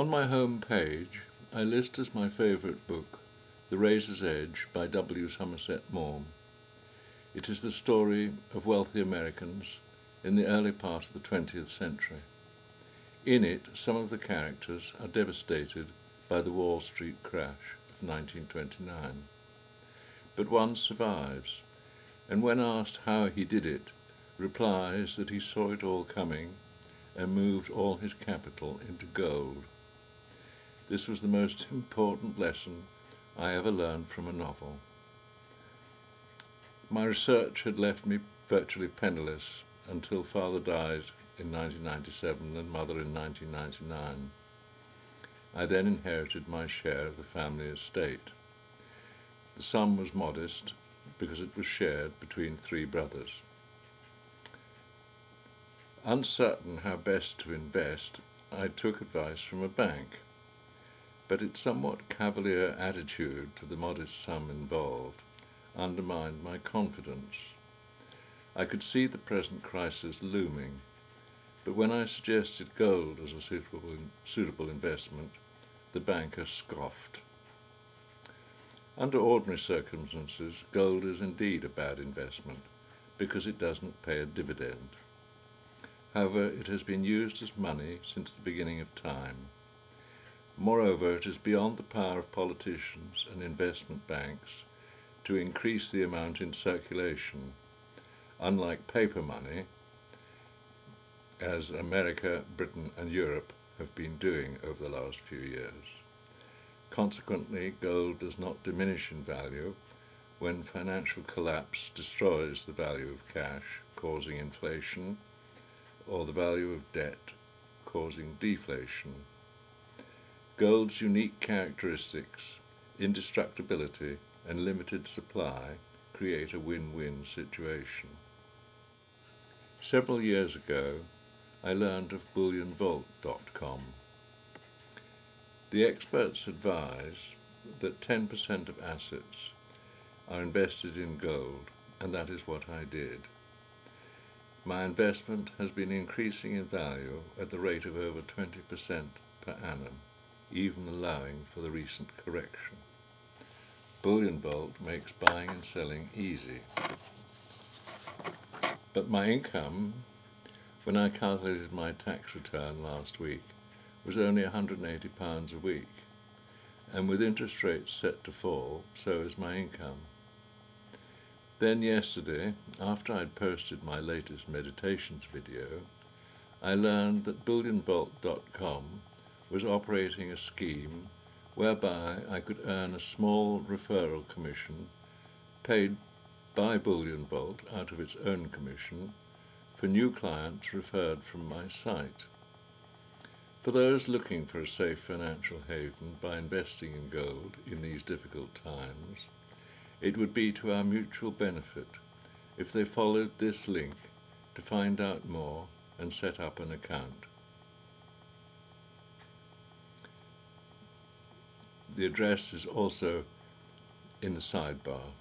On my home page, I list as my favourite book The Razor's Edge by W. Somerset Maugham. It is the story of wealthy Americans in the early part of the 20th century. In it, some of the characters are devastated by the Wall Street crash of 1929. But one survives, and when asked how he did it, replies that he saw it all coming and moved all his capital into gold. This was the most important lesson I ever learned from a novel. My research had left me virtually penniless until father died in 1997 and mother in 1999. I then inherited my share of the family estate. The sum was modest because it was shared between 3 brothers. Uncertain how best to invest, I took advice from a bank, but its somewhat cavalier attitude to the modest sum involved undermined my confidence. I could see the present crisis looming, but when I suggested gold as a suitable investment, the banker scoffed. Under ordinary circumstances, gold is indeed a bad investment because it doesn't pay a dividend. However, it has been used as money since the beginning of time. Moreover, it is beyond the power of politicians and investment banks to increase the amount in circulation, unlike paper money, as America, Britain and Europe have been doing over the last few years. Consequently, gold does not diminish in value when financial collapse destroys the value of cash, causing inflation, or the value of debt, causing deflation. Gold's unique characteristics, indestructibility and limited supply create a win-win situation. Several years ago, I learned of bullionvault.com. The experts advise that 10% of assets are invested in gold, and that is what I did. My investment has been increasing in value at the rate of over 20% per annum, even allowing for the recent correction. Bullion Vault makes buying and selling easy. But my income, when I calculated my tax return last week, was only £180 a week, and with interest rates set to fall, so is my income. Then yesterday, after I'd posted my latest meditations video, I learned that bullionvault.com was operating a scheme whereby I could earn a small referral commission paid by Bullion Vault out of its own commission for new clients referred from my site. For those looking for a safe financial haven by investing in gold in these difficult times, it would be to our mutual benefit if they followed this link to find out more and set up an account. The address is also in the sidebar.